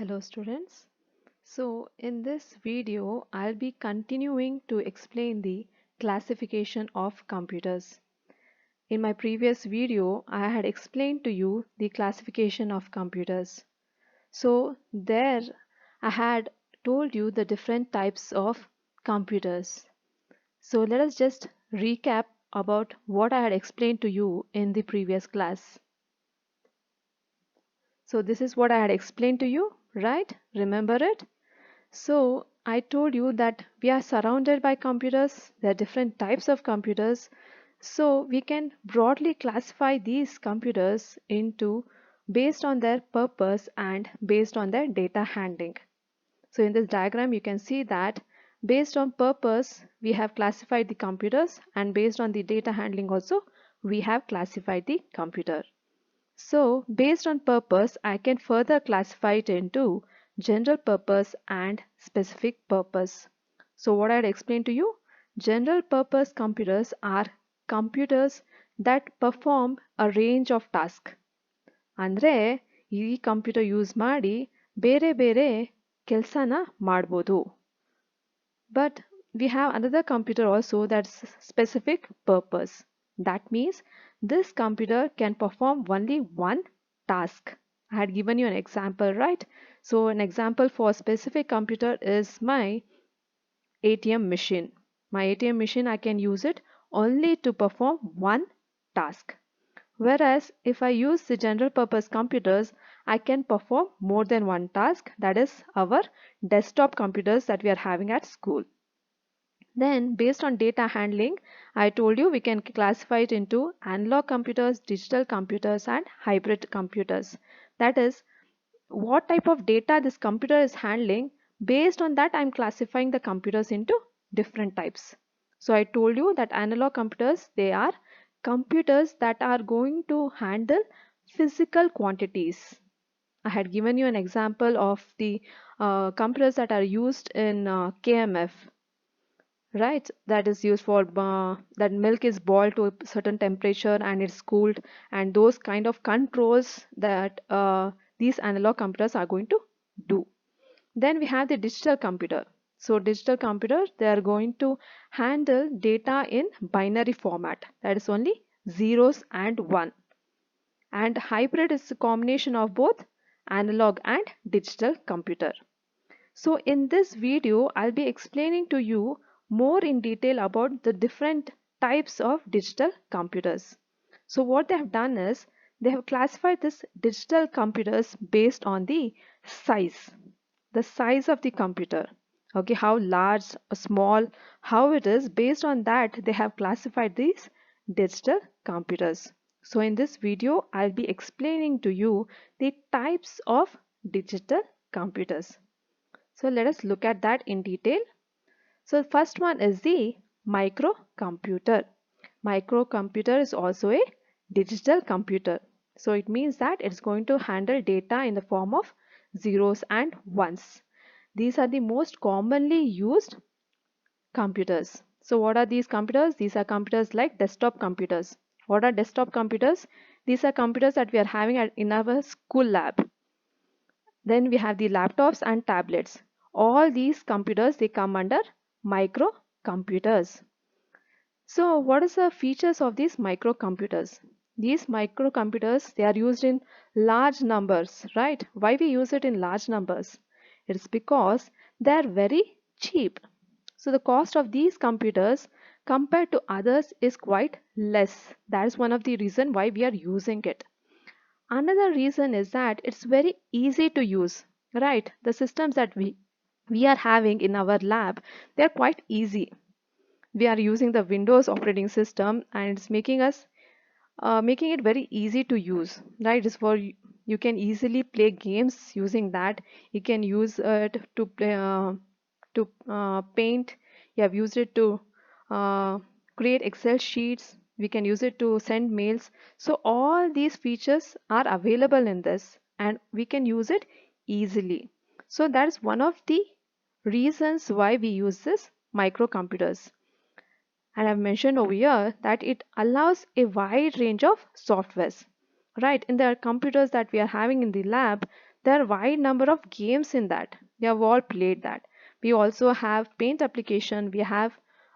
Hello students. So in this video I'll be continuing to explain the classification of computers. In my previous video I had explained to you the classification of computers. So there I had told you the different types of computers. So let us just recap about what I had explained to you in the previous class. So this is what I had explained to you, right? Remember it? So I told you that we are surrounded by computers. There are different types of computers. So we can broadly classify these computers into based on their purpose and based on their data handling. So in this diagram you can see that based on purpose we have classified the computers, and based on the data handling also we have classified the computer. So, based on purpose, I can further classify it into general purpose and specific purpose. So, what I had explained to you, general purpose computers are computers that perform a range of tasks. ಅಂದ್ರೆ ಈ computer use ಮಾಡಿ ಬೇರೆ ಬೇರೆ ಕೆಲಸನ ಮಾಡ್ಬೋದು. But we have another computer also that's specific purpose. That means this computer can perform only one task. I had given you an example, right? So an example for a specific computer is my ATM machine. My ATM machine, I can use it only to perform one task. Whereas if I use the general purpose computers, I can perform more than one task. That is our desktop computers that we are having at school. Then based on data handling, I told you we can classify it into analog computers, digital computers and hybrid computers. That is what type of data this computer is handling. Based on that I'm classifying the computers into different types. So I told you that analog computers, they are computers that are going to handle physical quantities. I had given you an example of the computers that are used in KMF, right? That is used for that milk is boiled to a certain temperature and it's cooled, and those kind of controls that these analog computers are going to do. Then we have the digital computer. So digital computer, they are going to handle data in binary format, that is only zeros and one. And hybrid is a combination of both analog and digital computer. So in this video, I'll be explaining to you more in detail about the different types of digital computers. So what they have done is they have classified this digital computers based on the size of the computer. Okay, how large or small, how it is, based on that they have classified these digital computers. So in this video, I'll be explaining to you the types of digital computers. So let us look at that in detail. So the first one is the microcomputer. Microcomputer is also a digital computer. So it means that it's going to handle data in the form of zeros and ones. These are the most commonly used computers. So what are these computers? These are computers like desktop computers. What are desktop computers? These are computers that we are having in our school lab. Then we have the laptops and tablets. All these computers, they come under microcomputers. So what is the features of these microcomputers? These microcomputers, they are used in large numbers, right? Why we use it in large numbers? It's because they are very cheap. So the cost of these computers compared to others is quite less. That is one of the reason why we are using it. Another reason is that it's very easy to use, right? The systems that we are having in our lab, they're quite easy. We are using the Windows operating system and it's making it very easy to use, right? It's for you can easily play games using that. You can use it to play to paint. You have used it to uh, create Excel sheets. We can use it to send mails. So all these features are available in this and we can use it easily. So that's one of the reasons why we use this microcomputers. And I've mentioned over here that it allows a wide range of softwares. Right, in the computers that we are having in the lab, There are wide number of games in that. We have all played that. We also have Paint application. We have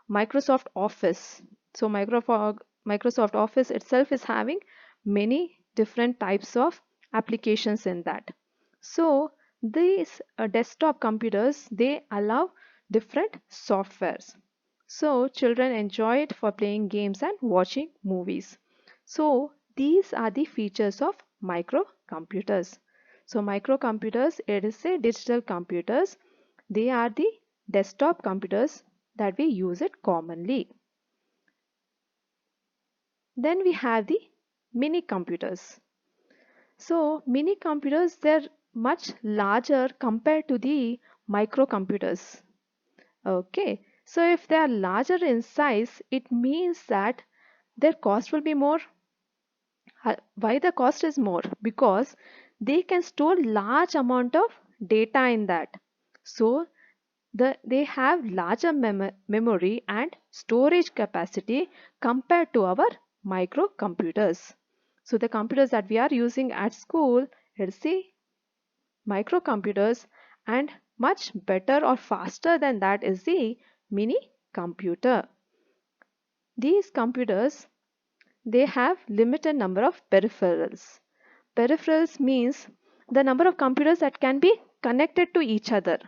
Microsoft Office. So Microsoft Office itself is having many different types of applications in that. So these desktop computers, they allow different softwares. So children enjoy it for playing games and watching movies. So these are the features of microcomputers. So microcomputers, it is a digital computers. They are the desktop computers that we use it commonly. Then we have the mini computers. So mini computers, they're much larger compared to the microcomputers. Okay, so if they are larger in size, it means that their cost will be more. Why the cost is more? Because they can store large amount of data in that. So they have larger memory and storage capacity compared to our microcomputers. So the computers that we are using at school, let's see, microcomputers, and much better or faster than that is the mini computer. These computers, they have limited number of peripherals. Peripherals means the number of computers that can be connected to each other.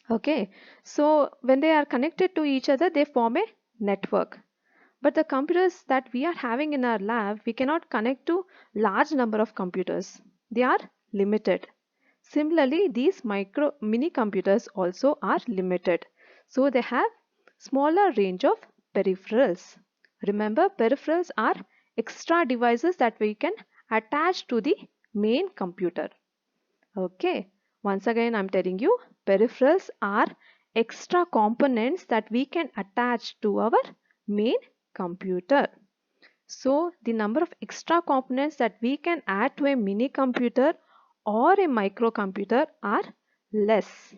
Okay, so when they are connected to each other, they form a network. But the computers that we are having in our lab, we cannot connect to large number of computers. They are limited. Similarly, these mini computers also are limited. So they have smaller range of peripherals. Remember, peripherals are extra devices that we can attach to the main computer. Okay, once again I'm telling you, peripherals are extra components that we can attach to our main computer. So the number of extra components that we can add to a mini computer or a microcomputer are less.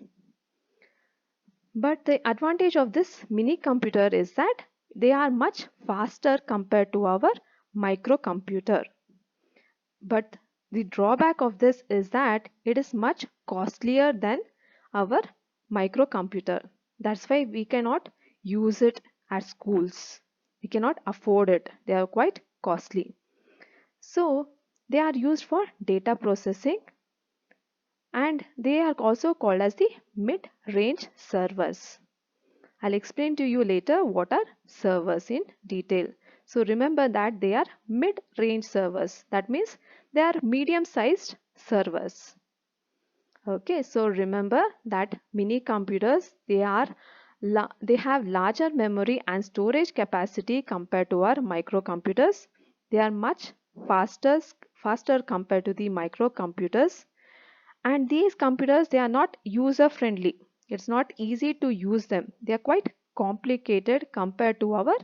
But the advantage of this mini computer is that they are much faster compared to our microcomputer. But the drawback of this is that it is much costlier than our microcomputer. That's why we cannot use it at schools. We cannot afford it. They are quite costly. So they are used for data processing, and they are also called as the mid-range servers. I'll explain to you later what are servers in detail. So remember that they are mid-range servers. That means they are medium-sized servers. Okay, so remember that mini computers, they have larger memory and storage capacity compared to our microcomputers. They are much faster compared to the microcomputers. And these computers, they are not user friendly. It's not easy to use them. They are quite complicated compared to our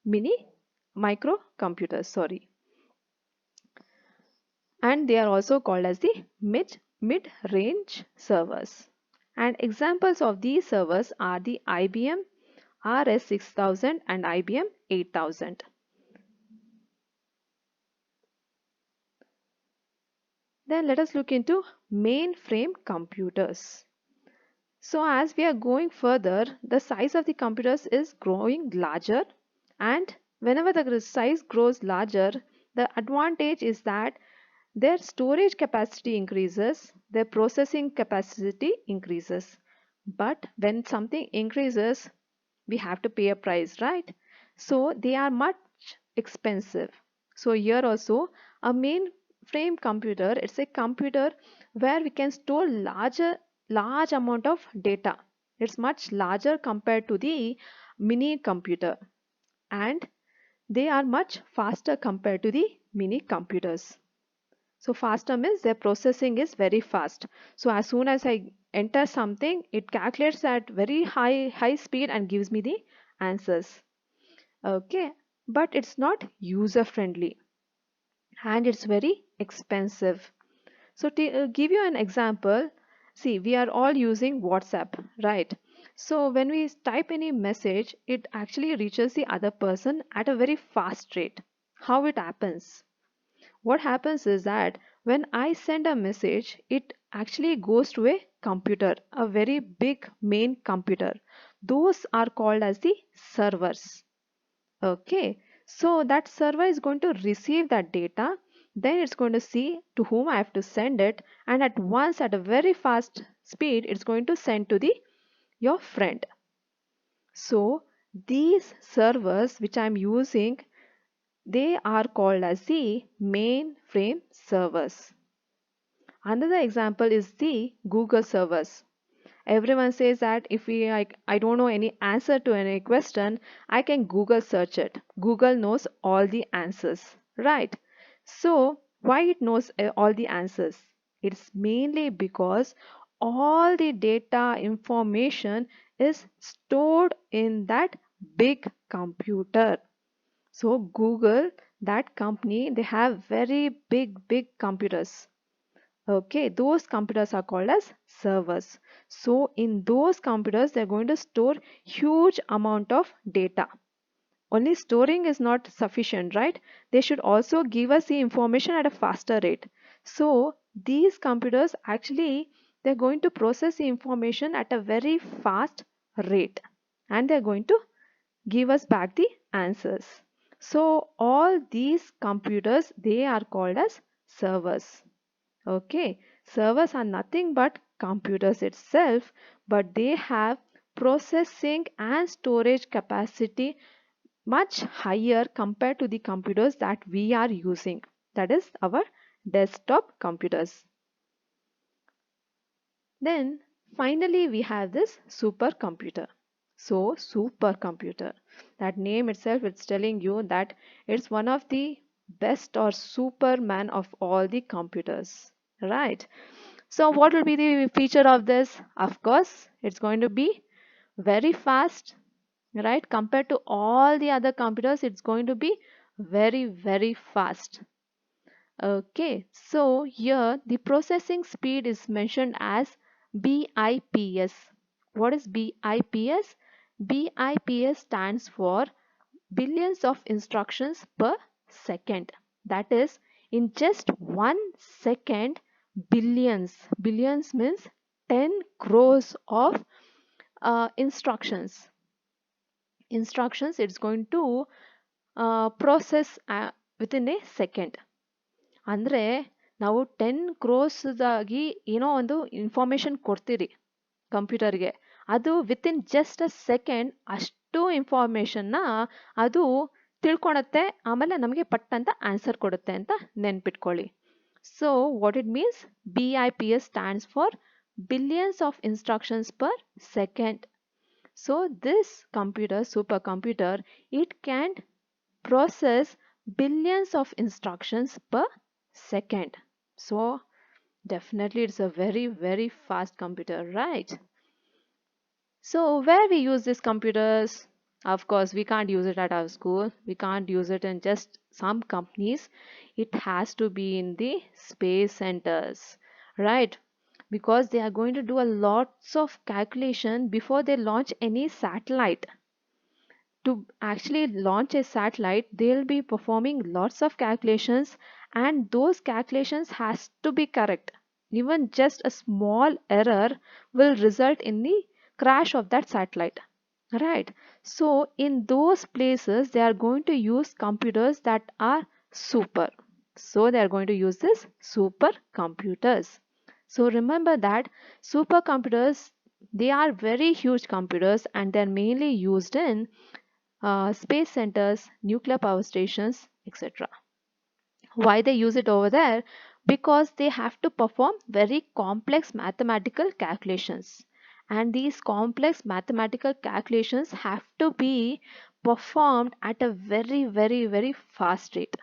mini microcomputers, sorry. And they are also called as the mid-range servers. And examples of these servers are the IBM RS6000 and IBM 8000. Then let us look into mainframe computers. So as we are going further, the size of the computers is growing larger, and whenever the size grows larger, the advantage is that their storage capacity increases, their processing capacity increases. But when something increases, we have to pay a price, right? So they are much expensive. So here also, a mainframe computer, it's a computer where we can store large amount of data. It's much larger compared to the mini computer, and they are much faster compared to the mini computers. So faster means their processing is very fast. So as soon as I enter something, it calculates at very high speed and gives me the answers. Okay, but it's not user friendly and it's very expensive. So to give you an example, see, we are all using WhatsApp, right? So when we type any message, it actually reaches the other person at a very fast rate. How it happens? What happens is that When I send a message, it actually goes to a computer, a very big main computer. Those are called as the servers. Okay, so that server is going to receive that data, then it's going to see to whom I have to send it, and at once at a very fast speed, it's going to send to the your friend. So these servers which I'm using, they are called as the mainframe servers. Another example is the Google servers. Everyone says that if I don't know any answer to any question, I can Google search it. Google knows all the answers, right? So why it knows all the answers? It's mainly because all the data information is stored in that big computer. So Google, that company, they have very big computers. Okay, those computers are called as servers. So in those computers, they're going to store huge amount of data. Only storing is not sufficient, right? They should also give us the information at a faster rate. So these computers actually, they're going to process the information at a very fast rate, and they're going to give us back the answers. So all these computers, they are called as servers. Okay, servers are nothing but computers itself, but they have processing and storage capacity much higher compared to the computers that we are using. That is our desktop computers. Then finally we have this supercomputer. So supercomputer, that name itself is telling you that it's one of the best or superman of all the computers, right? So what will be the feature of this? Of course, it's going to be very fast, right? Compared to all the other computers, it's going to be very fast. Okay, so here the processing speed is mentioned as BIPS. What is BIPS? BIPS stands for billions of instructions per second. That is, in just 1 second, billions means 10 crores of instructions it's going to process within a second. ಅಂದರೆ ನಾವು 10 crores ಏನೋ ಒಂದು information ಕೊಡ್ತೀರಿ ಕಂಪ್ಯೂಟರ್ಗೆ, ಅದು within just a second ಅಷ್ಟು ಇನ್ಫಾರ್ಮೇಷನ್ನ ಅದು ತಿಳ್ಕೊಳತ್ತೆ, ಆಮೇಲೆ ನಮಗೆ ಪಟ್ ಅಂತ ಆನ್ಸರ್ ಕೊಡುತ್ತೆ ಅಂತ ನೆನ್ಪಿಟ್ಕೊಳ್ಳಿ. So what it means, BIPS stands for billions of instructions per second. So this computer, supercomputer, it can process billions of instructions per second. So definitely it's a very fast computer, right? So where we use these computers? Of course, we can't use it at our school. We can't use it in just some companies. It has to be in the space centers, right? Because they are going to do a lots of calculation before they launch any satellite. To actually launch a satellite, they'll be performing lots of calculations, and those calculations has to be correct. Even just a small error will result in the crash of that satellite, right? So in those places they are going to use computers that are super. So they are going to use this supercomputers. So remember that supercomputers, they are very huge computers, and they're mainly used in space centers, nuclear power stations, etc. Why they use it over there? Because they have to perform very complex mathematical calculations. And these complex mathematical calculations have to be performed at a very fast rate.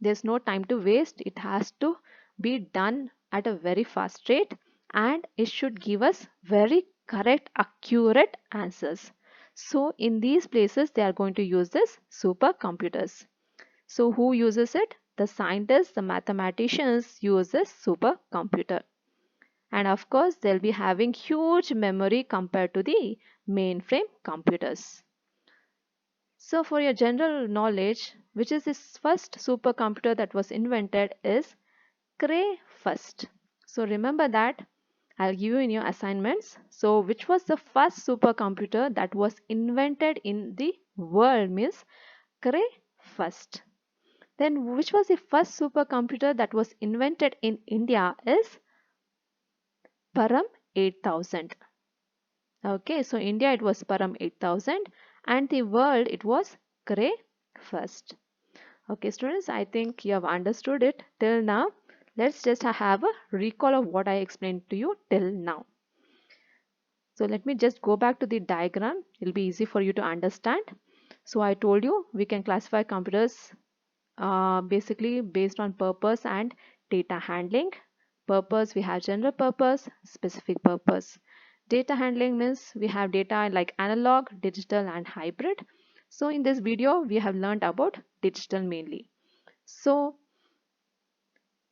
There's no time to waste. It has to be done at a very fast rate, and it should give us very correct, accurate answers. So in these places, they are going to use this supercomputers. So who uses it? The scientists, the mathematicians use this supercomputer. And of course, they'll be having huge memory compared to the mainframe computers. So for your general knowledge, which is this first supercomputer that was invented is Cray first. So remember that. I'll give you in your assignments. So which was the first supercomputer that was invented in the world means Cray first. Then which was the first supercomputer that was invented in India is Param 8000. Okay, so India it was Param 8000 and the world it was Cray first. Okay students, I think you have understood it till now. Let's just have a recall of what I explained to you till now. So let me just go back to the diagram. It'll be easy for you to understand. So I told you we can classify computers basically based on purpose and data handling. Purpose, we have general purpose, specific purpose. Data handling means we have data like analog, digital and hybrid. So in this video we have learned about digital mainly. So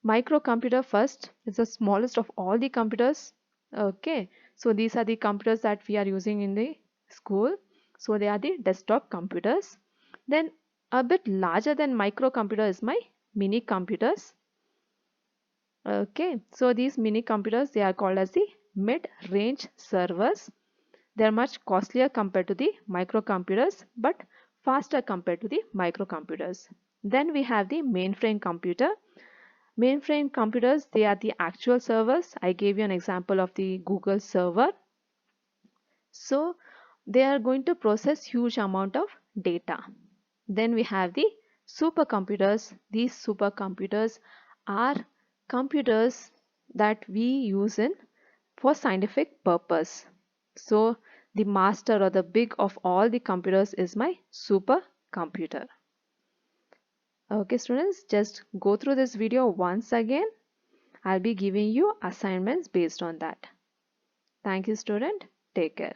microcomputer first is the smallest of all the computers. Okay, so these are the computers that we are using in the school. So they are the desktop computers. Then a bit larger than microcomputer is my mini computers. Okay, so these mini computers they are called as the mid-range servers. They are much costlier compared to the microcomputers but faster compared to the microcomputers. Then we have the mainframe computer. Mainframe computers, they are the actual servers. I gave you an example of the Google server. So they are going to process huge amount of data. Then we have the supercomputers. These supercomputers are computers that we use in for scientific purpose. So the master or the big of all the computers is my supercomputer. Okay students, just go through this video once again. I'll be giving you assignments based on that. Thank you student. Take care.